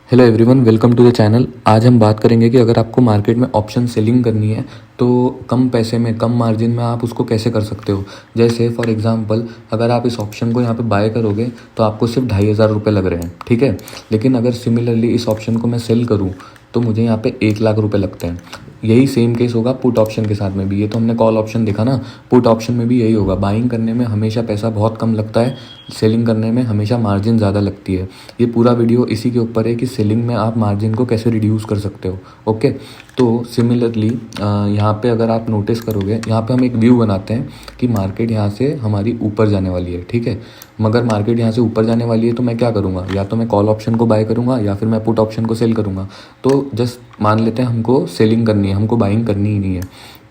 Hello everyone, welcome to the channel. आज हम बात करेंगे कि अगर आपको मार्केट में ऑप्शन सेलिंग करनी है तो कम पैसे में, कम मार्जिन में आप उसको कैसे कर सकते हो। जैसे फॉर एग्जांपल, अगर आप इस ऑप्शन को यहाँ पे बाय करोगे तो आपको सिर्फ 2,500 रुपये लग रहे हैं, ठीक है। लेकिन अगर सिमिलरली इस ऑप्शन को मैं सेल करूँ तो मुझे यहाँ पे 1,00,000 रुपये लगते हैं। यही सेम केस होगा पुट ऑप्शन के साथ में भी। ये तो हमने कॉल ऑप्शन देखा ना, पुट ऑप्शन में भी यही होगा। बाइंग करने में हमेशा पैसा बहुत कम लगता है, सेलिंग करने में हमेशा मार्जिन ज़्यादा लगती है। ये पूरा वीडियो इसी के ऊपर है कि सेलिंग में आप मार्जिन को कैसे रिड्यूस कर सकते हो। ओके, तो सिमिलरली यहाँ पे अगर आप नोटिस करोगे, यहाँ पे हम एक व्यू बनाते हैं कि मार्केट यहाँ से हमारी ऊपर जाने वाली है, ठीक है। मगर मार्केट यहाँ से ऊपर जाने वाली है तो मैं क्या करूँगा, या तो मैं कॉल ऑप्शन को बाय करूँगा या फिर मैं पुट ऑप्शन को सेल करूँगा। तो जस्ट मान लेते हैं हमको सेलिंग करनी है, हमको बाइंग करनी ही नहीं है।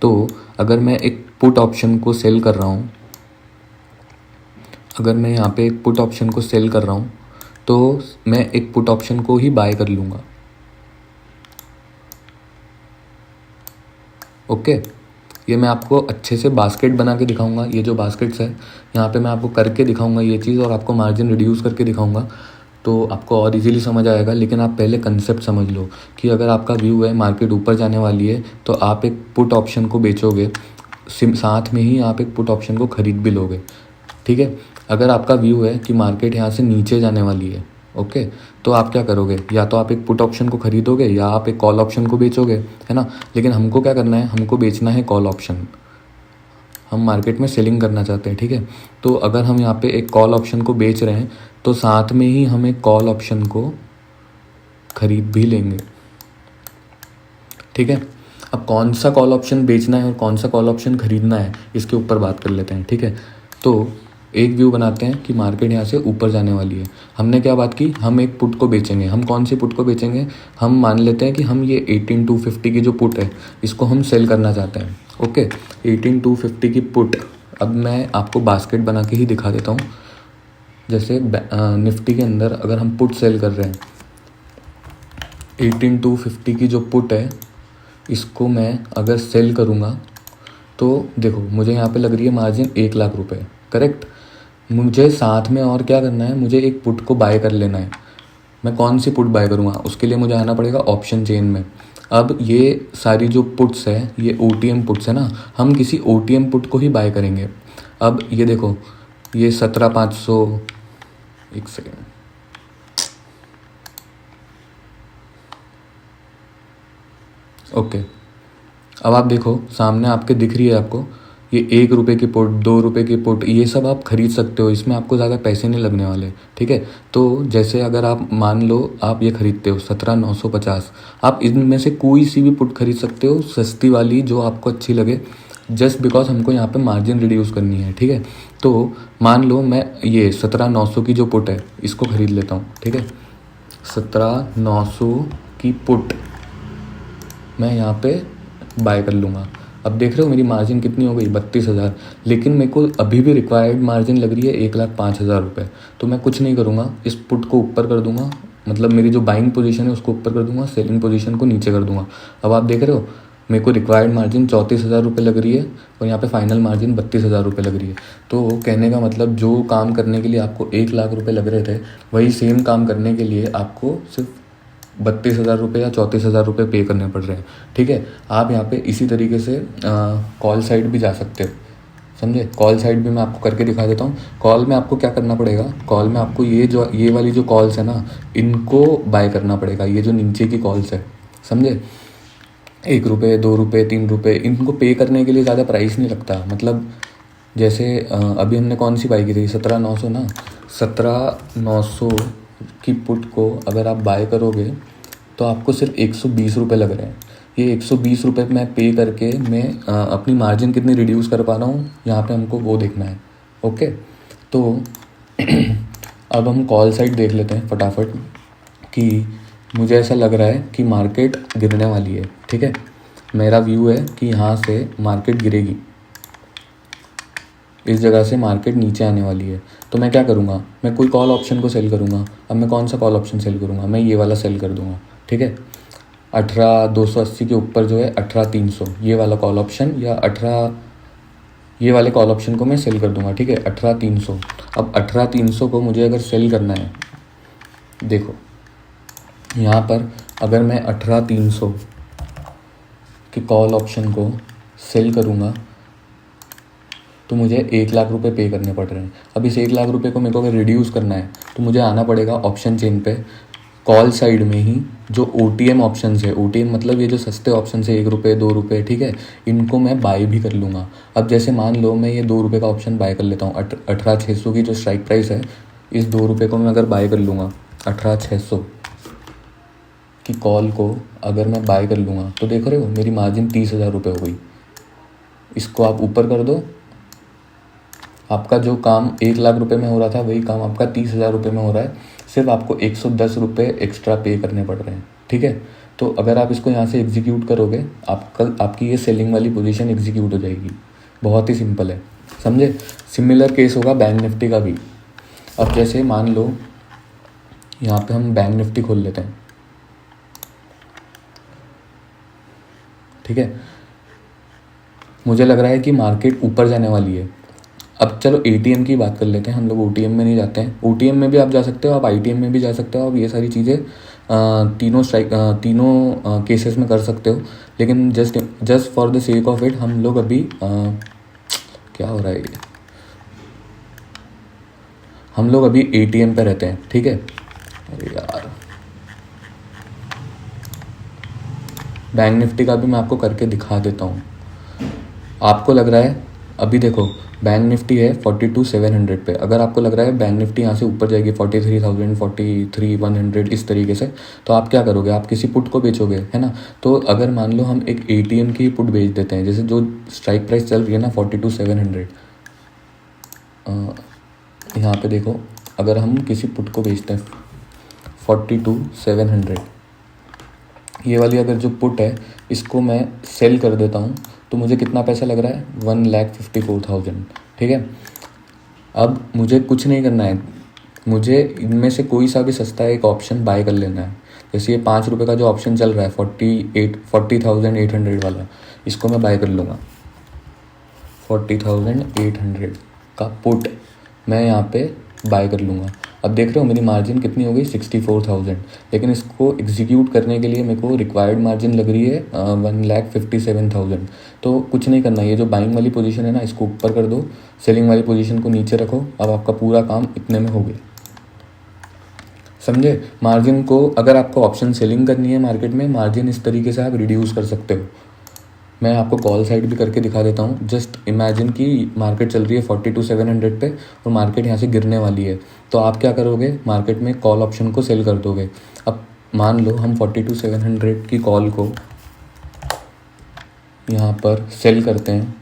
तो अगर मैं एक पुट ऑप्शन को सेल कर रहा हूँ, अगर मैं यहाँ पे एक पुट ऑप्शन को सेल कर रहा हूँ तो मैं एक पुट ऑप्शन को ही बाय कर लूँगा। ओके, ये मैं आपको अच्छे से बास्केट बना के दिखाऊंगा। ये जो बास्केट्स है यहाँ पे मैं आपको करके दिखाऊंगा ये चीज़, और आपको मार्जिन रिड्यूस करके दिखाऊंगा तो आपको और इजीली समझ आएगा। लेकिन आप पहले कंसेप्ट समझ लो कि अगर आपका व्यू है मार्केट ऊपर जाने वाली है तो आप एक पुट ऑप्शन को बेचोगे, साथ में ही आप एक पुट ऑप्शन को ख़रीद भी लोगे, ठीक है। अगर आपका व्यू है कि मार्केट यहाँ से नीचे जाने वाली है, ओके, तो आप क्या करोगे, या तो आप एक पुट ऑप्शन को खरीदोगे या आप एक कॉल ऑप्शन को बेचोगे, है ना। लेकिन हमको क्या करना है, हमको बेचना है कॉल ऑप्शन। हम मार्केट में सेलिंग करना चाहते हैं, ठीक है। तो अगर हम यहाँ पे एक कॉल ऑप्शन को बेच रहे हैं तो साथ में ही हम एक कॉल ऑप्शन को खरीद भी लेंगे, ठीक है। अब कौन सा कॉल ऑप्शन बेचना है और कौन सा कॉल ऑप्शन खरीदना है इसके ऊपर बात कर लेते हैं, ठीक है। तो एक व्यू बनाते हैं कि मार्केट यहाँ से ऊपर जाने वाली है। हमने क्या बात की, हम एक पुट को बेचेंगे। हम कौन सी पुट को बेचेंगे, हम मान लेते हैं कि हम ये 18,250 की जो पुट है इसको हम सेल करना चाहते हैं। ओके, 18,250 की पुट। अब मैं आपको बास्केट बना के ही दिखा देता हूँ। जैसे निफ्टी के अंदर अगर हम पुट सेल कर रहे हैं, 18,250 की जो पुट है इसको मैं अगर सेल करूँगा तो देखो मुझे यहाँ पे लग रही है मार्जिन 1,00,000 रुपये, करेक्ट। मुझे साथ में और क्या करना है, मुझे एक पुट को बाय कर लेना है। मैं कौन सी पुट बाय करूँगा, उसके लिए मुझे आना पड़ेगा ऑप्शन चेन में। अब ये सारी जो पुट्स है ये OTM पुट्स है ना, हम किसी OTM पुट को ही बाय करेंगे। अब ये देखो, ये 17,500, एक सेकेंड, ओके। अब आप देखो सामने आपके दिख रही है आपको ये 1 रुपये की पुट, 2 रुपये की पुट, ये सब आप खरीद सकते हो। इसमें आपको ज़्यादा पैसे नहीं लगने वाले, ठीक है। तो जैसे अगर आप मान लो आप ये खरीदते हो 17,950, आप इनमें से कोई सी भी पुट खरीद सकते हो, सस्ती वाली जो आपको अच्छी लगे, जस्ट बिकॉज हमको यहाँ पे मार्जिन रिड्यूस करनी है, ठीक है। तो मान लो मैं ये 17,900 की जो पुट है इसको खरीद लेता हूँ, ठीक है। 17,900 की पुट मैं यहाँ पे बाय कर लूँगा। अब देख रहे हो मेरी मार्जिन कितनी हो गई, 32,000। लेकिन मेरे को अभी भी रिक्वायर्ड मार्जिन लग रही है 1,05,000 रुपये। तो मैं कुछ नहीं करूँगा, इस पुट को ऊपर कर दूँगा, मतलब मेरी जो बाइंग पोजीशन है उसको ऊपर कर दूँगा, सेलिंग पोजीशन को नीचे कर दूँगा। अब आप देख रहे हो मेरे को रिक्वायर्ड मार्जिन 34,000 रुपये लग रही है और यहाँ पे फाइनल मार्जिन 32,000 रुपये लग रही है। तो कहने का मतलब जो काम करने के लिए आपको 1,00,000 रुपये लग रहे थे, वही सेम काम करने के लिए आपको सिर्फ 32,000 रुपये या 34,000 रुपये पे करने पड़ रहे हैं, ठीक है। आप यहाँ पे इसी तरीके से कॉल साइड भी जा सकते हो, समझे। कॉल साइड भी मैं आपको करके दिखा देता हूँ। कॉल में आपको क्या करना पड़ेगा, कॉल में आपको ये वाली जो कॉल्स है ना इनको बाय करना पड़ेगा। ये जो नीचे की कॉल्स है, समझे, 1 रुपये, 2 रुपये, 3 रुपये, इनको पे करने के लिए ज़्यादा प्राइस नहीं लगता। मतलब जैसे अभी हमने कौन सी बाई की थी, 17,900 ना, 17,900 की पुट को अगर आप बाय करोगे तो आपको सिर्फ 120 रुपये लग रहे हैं। ये 120 रुपये मैं पे करके मैं अपनी मार्जिन कितनी रिड्यूस कर पा रहा हूँ यहाँ पे हमको वो देखना है, ओके। तो अब हम कॉल साइड देख लेते हैं फटाफट कि मुझे ऐसा लग रहा है कि मार्केट गिरने वाली है, ठीक है। मेरा व्यू है कि यहाँ से मार्केट गिरेगी, इस जगह से मार्केट नीचे आने वाली है। तो मैं क्या करूँगा, मैं कोई कॉल ऑप्शन को सेल करूँगा। अब मैं कौन सा कॉल ऑप्शन सेल करूँगा, मैं ये वाला सेल कर दूँगा, ठीक है। 18,280 के ऊपर जो है 18,300 ये वाला कॉल ऑप्शन, या 18 ये वाले कॉल ऑप्शन को मैं सेल कर दूँगा, ठीक है, 18,300। अब 18,300 को मुझे अगर सेल करना है, देखो यहाँ पर अगर मैं 18,300 के कॉल ऑप्शन को सेल करूँगा तो मुझे 1,00,000 रुपये पे करने पड़ रहे हैं। अब इस 1,00,000 रुपये को मेरे को अगर रिड्यूस करना है तो मुझे आना पड़ेगा ऑप्शन चेन पे, कॉल साइड में ही जो OTM ऑप्शन है, OTM मतलब ये जो सस्ते ऑप्शन है, 1 रुपये 2 रुपये, ठीक है, इनको मैं बाय भी कर लूँगा। अब जैसे मान लो मैं ये 2 रुपये का ऑप्शन बाय कर लेता हूँ, 18,600 की जो स्ट्राइक प्राइस है, इस 2 रुपये को मैं अगर बाय कर लूँगा, 18,600 की कॉल को अगर मैं बाय कर लूँगा तो देख रहे हो मेरी मार्जिन 30,000 रुपये हो गई। इसको आप ऊपर कर दो, आपका जो काम 1,00,000 रुपये में हो रहा था वही काम आपका 30,000 रुपये में हो रहा है, सिर्फ आपको 110 रुपये एक्स्ट्रा पे करने पड़ रहे हैं, ठीक है। तो अगर आप इसको यहाँ से एग्जीक्यूट करोगे, आपकी ये सेलिंग वाली पोजीशन एग्जीक्यूट हो जाएगी। बहुत ही सिंपल है, समझे। सिमिलर केस होगा बैंक निफ्टी का भी। अब जैसे मान लो यहाँ पे हम बैंक निफ्टी खोल लेते हैं, ठीक है, मुझे लग रहा है कि मार्केट ऊपर जाने वाली है। अब चलो ATM की बात कर लेते हैं, हम लोग OTM में नहीं जाते हैं। OTM में भी आप जा सकते हो, आप ITM में भी जा सकते हो, आप ये सारी चीज़ें तीनों केसेस में कर सकते हो। लेकिन just for the sake of it हम लोग अभी क्या हो रहा है ये, हम लोग अभी ATM पे रहते हैं, ठीक है। अरे यार, बैंक निफ्टी का भी मैं आपको करके दिखा देता हूँ। आपको लग रहा है, अभी देखो बैंक निफ्टी है 42,700 पे, अगर आपको लग रहा है बैंक निफ्टी यहाँ से ऊपर जाएगी 43,000, 43,100 इस तरीके से, तो आप क्या करोगे, आप किसी पुट को बेचोगे, है ना। तो अगर मान लो हम एक ATM की पुट बेच देते हैं, जैसे जो स्ट्राइक प्राइस चल रही है ना 42,700, यहाँ पे देखो, अगर हम किसी पुट को बेचते हैं 42,700, ये वाली अगर जो पुट है इसको मैं सेल कर देता हूँ तो मुझे कितना पैसा लग रहा है, 1,54,000, ठीक है। अब मुझे कुछ नहीं करना है, मुझे इनमें से कोई सा भी सस्ता एक ऑप्शन बाय कर लेना है। जैसे ये 5 रुपये का जो ऑप्शन चल रहा है 40,800 वाला, इसको मैं बाय कर लूँगा। 40,800 का पुट मैं यहाँ पे बाय कर लूँगा। अब देख रहे हो मेरी मार्जिन कितनी हो गई, 64,000। लेकिन इसको एग्जीक्यूट करने के लिए मेरे को रिक्वायर्ड मार्जिन लग रही है 1,57,000। तो कुछ नहीं करना, ये जो बाइंग वाली पोजीशन है ना इसको ऊपर कर दो, सेलिंग वाली पोजीशन को नीचे रखो। अब आपका पूरा काम इतने में हो गया, समझे। मार्जिन को अगर आपको ऑप्शन सेलिंग करनी है मार्केट में, मार्जिन इस तरीके से आप रिड्यूस कर सकते हो। मैं आपको कॉल साइड भी करके दिखा देता हूँ। जस्ट इमेजिन कि मार्केट चल रही है 42,700 पे और मार्केट यहाँ से गिरने वाली है, तो आप क्या करोगे, मार्केट में कॉल ऑप्शन को सेल कर दोगे। अब मान लो हम 42,700 की कॉल को यहाँ पर सेल करते हैं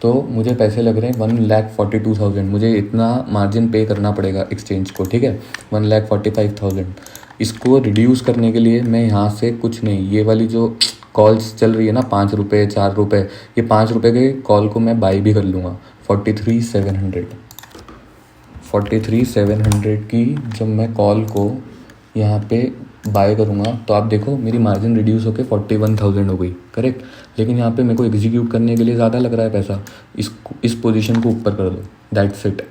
तो मुझे पैसे लग रहे हैं 1,42,000। मुझे इतना मार्जिन पे करना पड़ेगा एक्सचेंज को, ठीक है, 1,45,000। इसको रिड्यूस करने के लिए मैं यहाँ से कुछ नहीं, ये वाली जो कॉल्स चल रही है ना 5 रुपये 4 रुपये, ये 5 रुपये के कॉल को मैं बाई भी कर लूँगा। 43,700 की जब मैं कॉल को यहाँ पे बाय करूँगा तो आप देखो मेरी मार्जिन रिड्यूस होकर 41,000 हो गई, करेक्ट। लेकिन यहाँ पे मेरे को एग्जीक्यूट करने के लिए ज़्यादा लग रहा है पैसा, इस पोजीशन को ऊपर कर दो, दैट्स इट।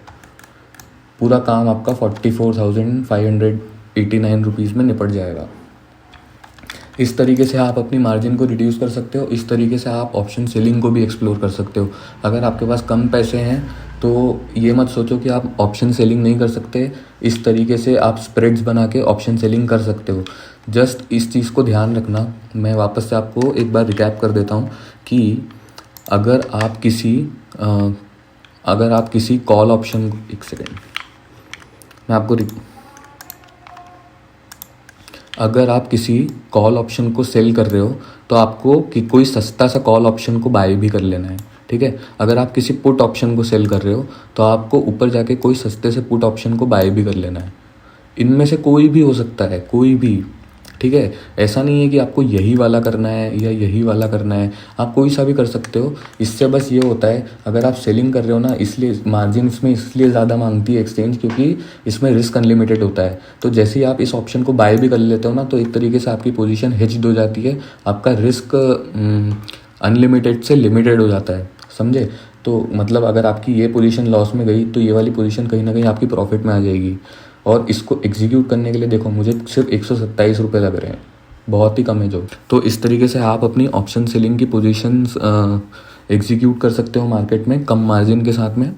पूरा काम आपका 44,589 रुपीज़ में निपट जाएगा। इस तरीके से आप अपनी मार्जिन को रिड्यूस कर सकते हो। इस तरीके से आप ऑप्शन सेलिंग को भी एक्सप्लोर कर सकते हो। अगर आपके पास कम पैसे हैं तो ये मत सोचो कि आप ऑप्शन सेलिंग नहीं कर सकते। इस तरीके से आप स्प्रेड्स बना के ऑप्शन सेलिंग कर सकते हो। जस्ट इस चीज़ को ध्यान रखना। मैं वापस से आपको एक बार रिकैप कर देता हूँ कि अगर आप किसी कॉल ऑप्शन, एक सेकेंड, मैं आपको अगर आप किसी कॉल ऑप्शन को सेल कर रहे हो तो आपको कि कोई सस्ता सा कॉल ऑप्शन को बाय भी कर लेना है, ठीक है। अगर आप किसी पुट ऑप्शन को सेल कर रहे हो तो आपको ऊपर जाके कोई सस्ते से पुट ऑप्शन को बाय भी कर लेना है। इनमें से कोई भी हो सकता है, कोई भी, ठीक है। ऐसा नहीं है कि आपको यही वाला करना है या यही वाला करना है, आप कोई सा भी कर सकते हो। इससे बस ये होता है, अगर आप सेलिंग कर रहे हो ना, इसलिए मार्जिन इसमें इसलिए ज़्यादा मांगती है एक्सचेंज, क्योंकि इसमें रिस्क अनलिमिटेड होता है। तो जैसे ही आप इस ऑप्शन को बाय भी कर लेते हो ना, तो एक तरीके से आपकी पोजीशन हेज्ड हो जाती है, आपका रिस्क अनलिमिटेड से लिमिटेड हो जाता है, समझे। तो मतलब अगर आपकी ये पोजीशन लॉस में गई तो ये वाली पोजीशन कहीं ना कहीं आपकी प्रॉफिट में आ जाएगी। और इसको एग्जीक्यूट करने के लिए देखो मुझे सिर्फ 127 रुपये लग रहे हैं, बहुत ही कम है जो। तो इस तरीके से आप अपनी ऑप्शन सेलिंग की पोजीशंस एग्जीक्यूट कर सकते हो मार्केट में कम मार्जिन के साथ में।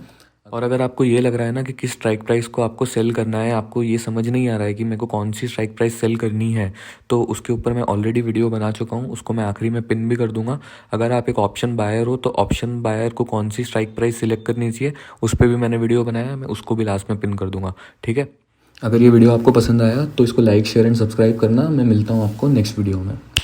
और अगर आपको ये लग रहा है ना कि किस स्ट्राइक प्राइस को आपको सेल करना है, आपको ये समझ नहीं आ रहा है कि मेरे को कौन सी स्ट्राइक प्राइस सेल करनी है, तो उसके ऊपर मैं ऑलरेडी वीडियो बना चुका हूँ, उसको मैं आखिरी में पिन भी कर दूंगा। अगर आप एक ऑप्शन बायर हो तो ऑप्शन बायर को कौन सी स्ट्राइक प्राइस सिलेक्ट करनी चाहिए उस पर भी मैंने वीडियो बनाया है, मैं उसको भी लास्ट में पिन कर दूंगा, ठीक है। अगर ये वीडियो आपको पसंद आया तो इसको लाइक शेयर एंड सब्सक्राइब करना। मैं मिलता हूँ आपको नेक्स्ट वीडियो में।